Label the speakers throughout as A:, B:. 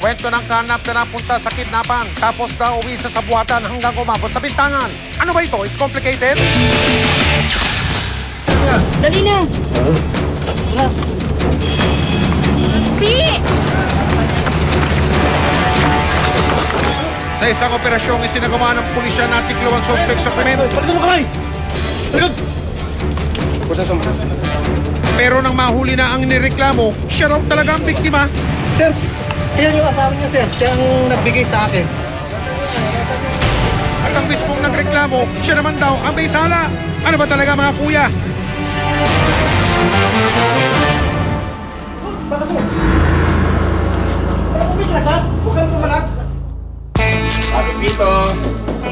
A: Kwento ng kanap na napunta sa kidnapan, tapos na uwi sa sabuatan hanggang umabot sa bintangan. Ano ba ito? It's complicated?
B: Dali na! Pi!
A: Sa isang operasyong isinagawa ng pulisya na tiklo ang suspect sa krimen.
C: Pagod mo kamay! Pagod!
A: Pero nang mahuli na ang nireklamo, siya raw talaga ang biktima.
C: Sir, ayan yung asawa niya, sir. Siya ang nagbigay sa akin.
A: At ang mismong nagreklamo, siya naman daw ang may sala. Ano ba talaga mga kuya?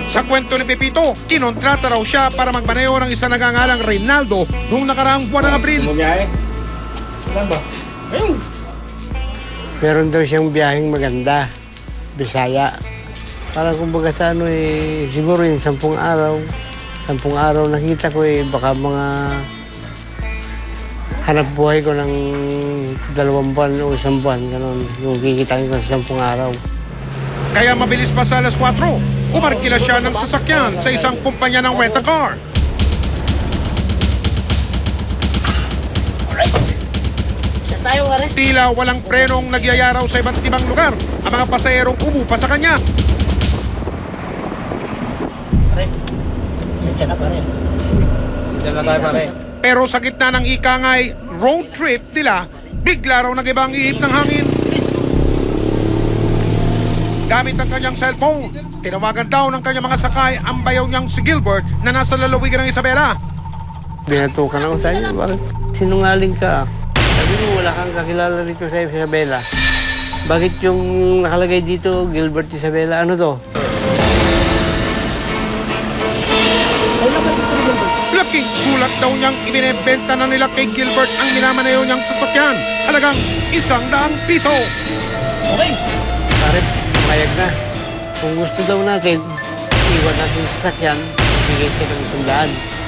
A: Sa kwento ni Pepito, kinontrata raw siya para magmaneho ng isa nagangalang Reynaldo noong nakaraang buwan ng Abril.
D: Meron daw siyang biyaheng maganda, Bisaya. Parang kumbaga sa ano siguro yung 10 araw. 10 araw nakita ko baka mga hanap buhay ko ng 2 buwan o 1 buwan, gano'n. Yung kikitain ko sa 10 araw.
A: Kaya mabilis pa sa alas 4, umarkila siya ng sasakyan sa isang kumpanya ng rent-a-car. Tila walang prenong nagyayaraw sa iba't ibang lugar. Ang mga pasahero umupa sa kanya. Pero sa gitna ng ikangay road trip nila, bigla raw nag-ibang ihip ng hangin. Gamit ang kanyang cellphone, tinawagan daw ng kanyang mga sakay ang bayaw niyang si Gilbert na nasa lalawigan ng Isabela.
D: Binatukan ako sa iyo, bakit sinungaling ka? Sabi mo, wala kang kakilala rito sa Isabela. Bakit yung nakalagay dito, Gilbert Isabela, ano to?
A: Laking gulat daw niyang ibinebenta na nila kay Gilbert ang minamanayo niyang sasakyan. Halagang 100 piso.
D: Okay. Pare, pumayag na. Kung gusto daw natin, iwan natin sa sasakyan, bigay sila ng 100.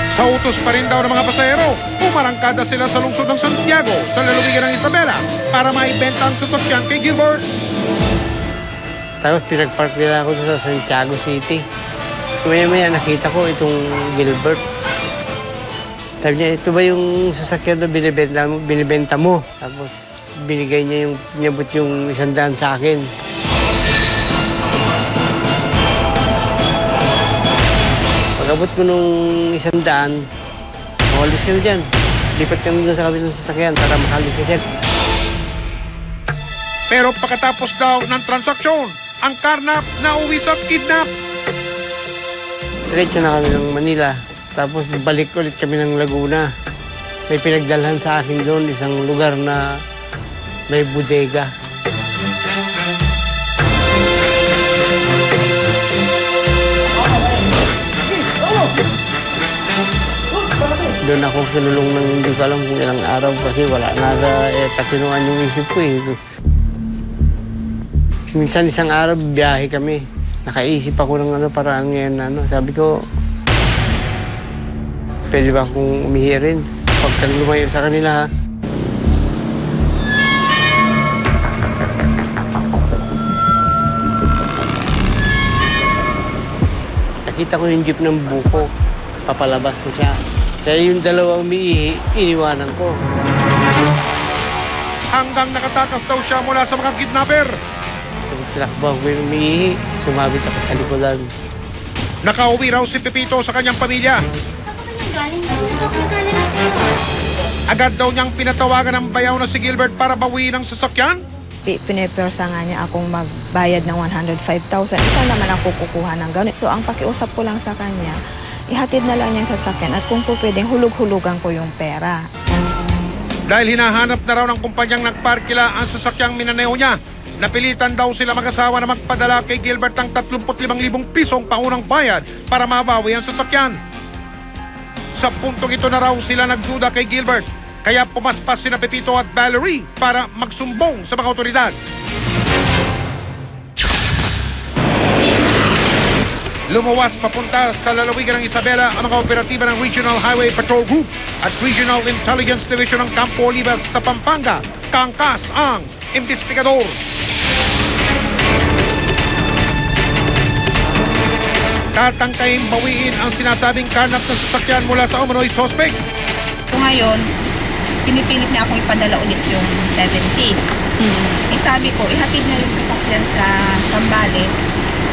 A: Sa utos pa rin daw ng mga pasahero, umarangkada sila sa lungsod ng Santiago sa lalawigan ng Isabela para maibenta ang sasakyan kay Gilbert.
D: Tapos pinagpark nila ako sa Santiago City. Maya-maya nakita ko itong Gilbert. Sabi niya, ito ba yung sasakyan na binibenta mo? Tapos binigay niya niyabot yung 100 sa akin. Pag-abot ko nung 100, makalis kami dyan. Lipat kami doon sa kabilang sasakyan para makalis na siya.
A: Pero pagkatapos daw ng transaksyon, ang karnap na uwi sa kidnap.
D: Diretso na kami ng Manila. Tapos balik ulit kami ng Laguna. May pinagdalhan sa akin doon, isang lugar na may bodega. Doon ako kinulong ng hindi ko alam kung ilang araw kasi wala na sa katinuan yung isip ko Minsan isang araw biyahe kami. Nakaisip ako ng paraan ngayon Sabi ko, pwede ba akong umihi rin? Pagka lumayo sa kanila Nakita ko yung jeep ng buko. Papalabas na siya. Kaya yung dalawang umiihi, iniwanan ko.
A: Hanggang nakatakas daw siya mula sa mga kidnapper.
D: Tinakbo ko yung umiihi, sumabit ako sa likodan.
A: Nakauwi raw si Pepito sa kanyang pamilya. Agad daw niyang pinatawagan ng bayaw na si Gilbert para bawiin ang sasakyan.
E: Pinepersa nga niya akong magbayad ng 105,000. Isa naman ako kukuha ng ganit. So ang pakiusap ko lang sa kanya, ihatid na lang niya sa sasakyan at kung po pwedeng hulug-hulugan ko yung pera.
A: Dahil hinahanap na raw ng kumpanyang nagparkila ang sasakyang minaneho niya, napilitan daw sila mag-asawa na magpadala kay Gilbert ng 35,000 pisong paunang bayad para mabawi ang sasakyan. Sa puntong ito na raw sila nagduda kay Gilbert, kaya pumaspas sina Pepito at Valerie para magsumbong sa mga otoridad. Lumawas papunta sa lalawigan ng Isabela ang mga operatiba ng Regional Highway Patrol Group at Regional Intelligence Division ng Campo Olivas sa Pampanga. Kangkas ang imbestigador. Tatangkayin bawiin ang sinasabing karnap ng sasakyan mula sa umano'y sospek.
F: So ngayon, pinipilit niya akong ipadala ulit yung 70. Eh sabi ko, ihatid na yung sasakyan sa Zambales,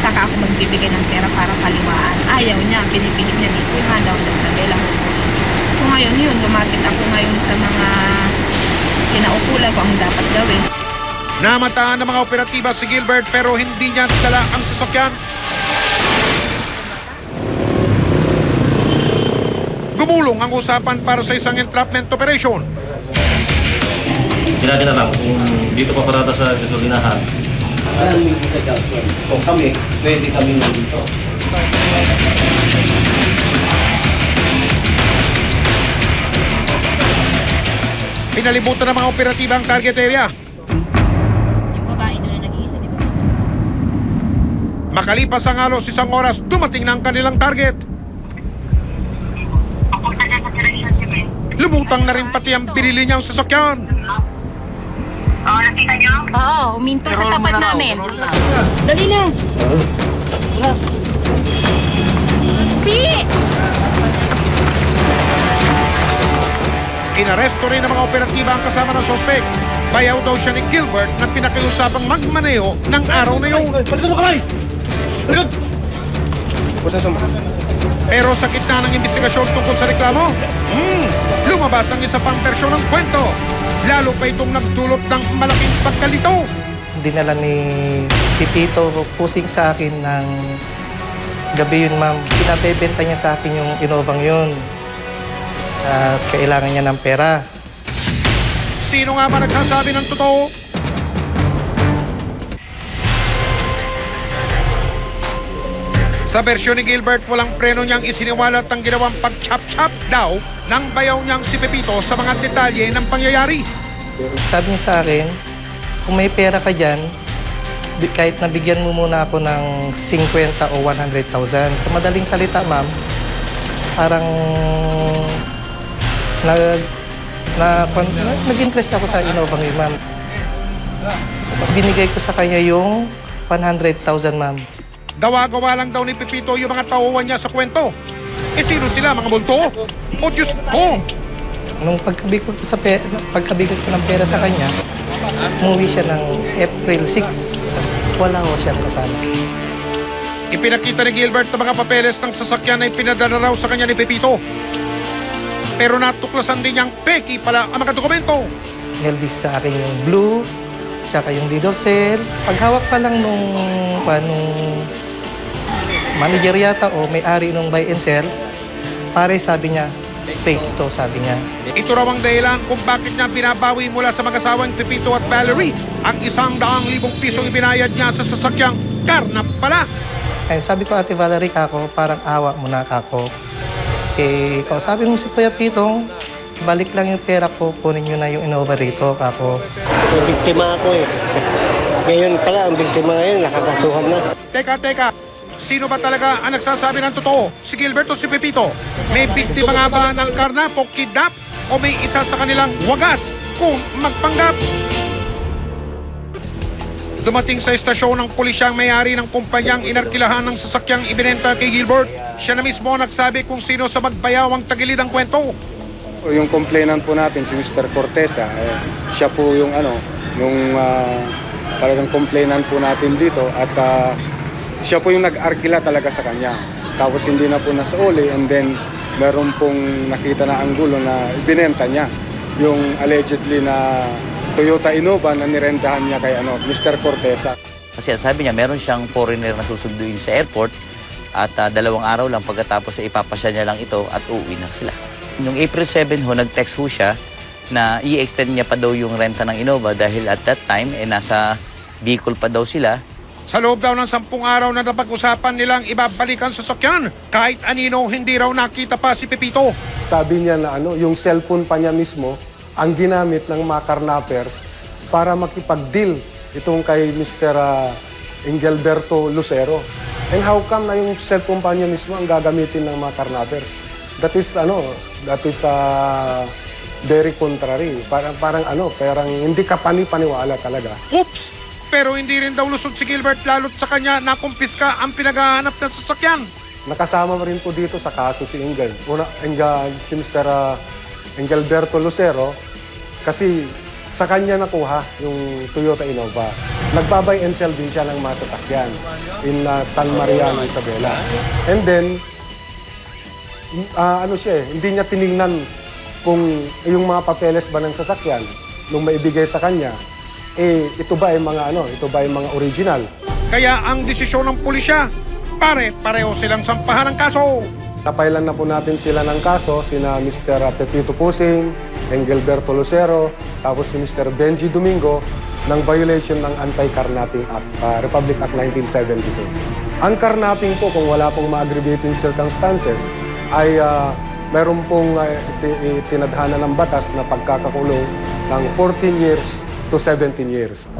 F: saka ako magbibigay ng pera para kaliwaan. Ayaw niya, pinipilit niya dito yung daw sa Isabela. So ngayon yun, lumapit ako ngayon sa mga kinaukulan ko ang dapat gawin.
A: Namataan ng mga operatiba si Gilbert pero hindi niya dala ang sasakyan. Gumulong ang usapan para sa isang entrapment operation.
G: Ginagana lang kung dito pa parada sa gasolinahan.
C: Anong meeting sa Johnson? Kung kami, pwede kami nandito.
A: Pinalibutan ng mga operatiba ang target area.
B: Yung babae doon na nag-iisa, di ba?
A: Makalipas ang halos isang oras, dumating na ang kanilang target. Lumutang na rin pati ang binili niyang sasakyan.
F: Oo, uminto sa tapat namin.
B: Dali na!
A: Inaresto rin ng mga operatiba ang kasama ng sospek. Bayaw daw siya ni Gilbert na pinakiusapang magmaneho ng araw na yun.
C: Balikan mo kamay! Balikan!
A: Pero sa gitna ng investigasyon tungkol sa reklamo, lumabas ang isa pang bersyon ng kwento. Lalo pa itong nagdulot ng malaking pagkalito.
H: Dinala ni Pipito pusing sa akin ng gabi yun, ma'am. Pinabebenta niya sa akin yung Innovang yun. At kailangan niya ng pera.
A: Sino nga ba nagsasabi ng totoo? Sa bersyon ni Gilbert, walang preno niyang isiniwalat ang ginawang pag-chop-chop daw ng bayaw niyang si Pepito sa mga detalye ng pangyayari.
H: Sabi niya sa akin, kung may pera ka dyan, kahit nabigyan mo muna ako ng 50 o 100,000. Sa madaling salita, ma'am, parang nag-interest ako sa Innovang yun, ma'am. Binigay ko sa kanya yung 100,000, ma'am.
A: Gawa-gawa lang daw ni Pepito yung mga tauhan niya sa kwento. Eh sino sila, mga multo? O Diyos ko!
H: Nung pagkabigay ko ng pera sa kanya, umuwi siya ng April 6. Wala ko siyang kasama.
A: Ipinakita ni Gilbert na mga papeles ng sasakyan na ipinadala raw sa kanya ni Pepito. Pero natuklasan din niyang peki pala ang mga dokumento.
H: Nilbis sa akin yung blue, tsaka yung deed of sale. Paghawak pa lang nung manager yata o may-ari nung buy and sell, pare sabi niya, fake to, sabi niya.
A: Ito raw ang dahilan kung bakit niya binabawi mula sa mag-asawang Pepito at Valerie ang 100,000 pisong ibinayad niya sa sasakyang karnap pala.
H: Ay, sabi ko, Ate Valerie, kako, parang awa mo na, kako. Eh, kausapin mo si Kuya Pitong, balik lang yung pera ko, kunin nyo na yung Innova rito, kako.
D: Biktima ako eh. Ngayon pala, ang biktima ngayon, nakakasuhan na.
A: Teka. Sino ba talaga ang nagsasabi ng totoo? Si Gilbert o si Pepito? May biktima nga ba ng karnap o kidnap? O may isa sa kanilang wagas kung magpanggap? Dumating sa estasyon ng pulisya ang may-ari ng kumpanyang inarkilahan ng sasakyang ibinenta kay Gilbert. Siya na mismo nagsabi kung sino sa magbayawang tagilid ang kwento.
I: Yung complainant po natin, si Mr. Cortesa, siya po yung talagang complainant po natin dito at siya po yung nag-arkila talaga sa kanya. Tapos hindi na po nasauli and then meron pong nakita na anggulo na ibinenta niya yung allegedly na Toyota Innova na nirentahan niya kay Mr. Cortesa.
J: Kasi sabi niya meron siyang foreigner na susunduin sa airport at 2 araw lang pagkatapos ipapasya niya lang ito at uuwi na sila. Noong April 7 nag-text siya na i-extend niya pa daw yung renta ng Innova dahil at that time nasa Bicol pa daw sila.
A: Sa loob daw ng 10 araw na napag-usapan nilang ibabalikan sa sasakyan, kahit anino hindi raw nakita pa si Pepito.
K: Sabi niya na yung cellphone pa niya mismo ang ginamit ng mga karnapers para makipag-deal itong kay Mr. Engelberto Lucero. And how come na yung cellphone pa niya mismo ang gagamitin ng mga karnapers? That is very contrary. Parang hindi ka paniwala talaga.
A: Oops! Pero hindi rin daw lusot si Gilbert lalo't sa kanya nakumpiska ang pinaghahanap na sasakyan.
K: Nakasama rin po dito sa kaso si Engel. Si Mr. Engelberto Lucero kasi sa kanya nakuha yung Toyota Innova. Nagbabay and sell din siya ng mga sasakyan in San Mariano, Isabela. And then, hindi niya tinignan kung yung mga papeles ba ng sasakyan nung maibigay sa kanya, ito ba ay mga original.
A: Kaya ang desisyon ng pulisya, pareho silang sampahan ng kaso.
K: Napailan na po natin sila ng kaso, sina Mr. Pepito Pusing, Engelberto Lucero, tapos si Mr. Benji Domingo ng violation ng Anti-Carnapping Act, Republic Act 1972. Ang carnapping po, kung wala pong ma-aggravating circumstances, ay meron pong tinadhana ng batas na pagkakakulong ng 14 years to 17 years.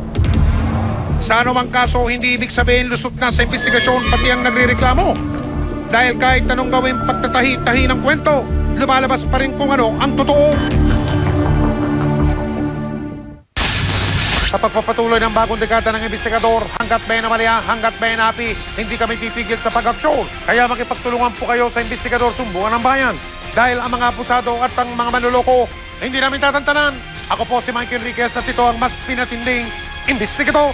A: Sa anumang kaso, hindi ibig sabihin lusot na sa investigasyon pati ang nagrereklamo. Dahil kahit anong gawin pagtatahi-tahi ng kwento, lumalabas pa rin kung ano ang totoo. Sa pagpapatuloy ng bagong dekada ng investigador, hanggat may namalya, hanggat may napi, hindi kami titigil sa pag-aksyon. Kaya makipagtulungan po kayo sa investigador Sumbungan ng Bayan. Dahil ang mga abusado at ang mga manloloko, hindi namin tatantanan. Ako po si Mike Enriquez at ito ang mas pinatinding investigador.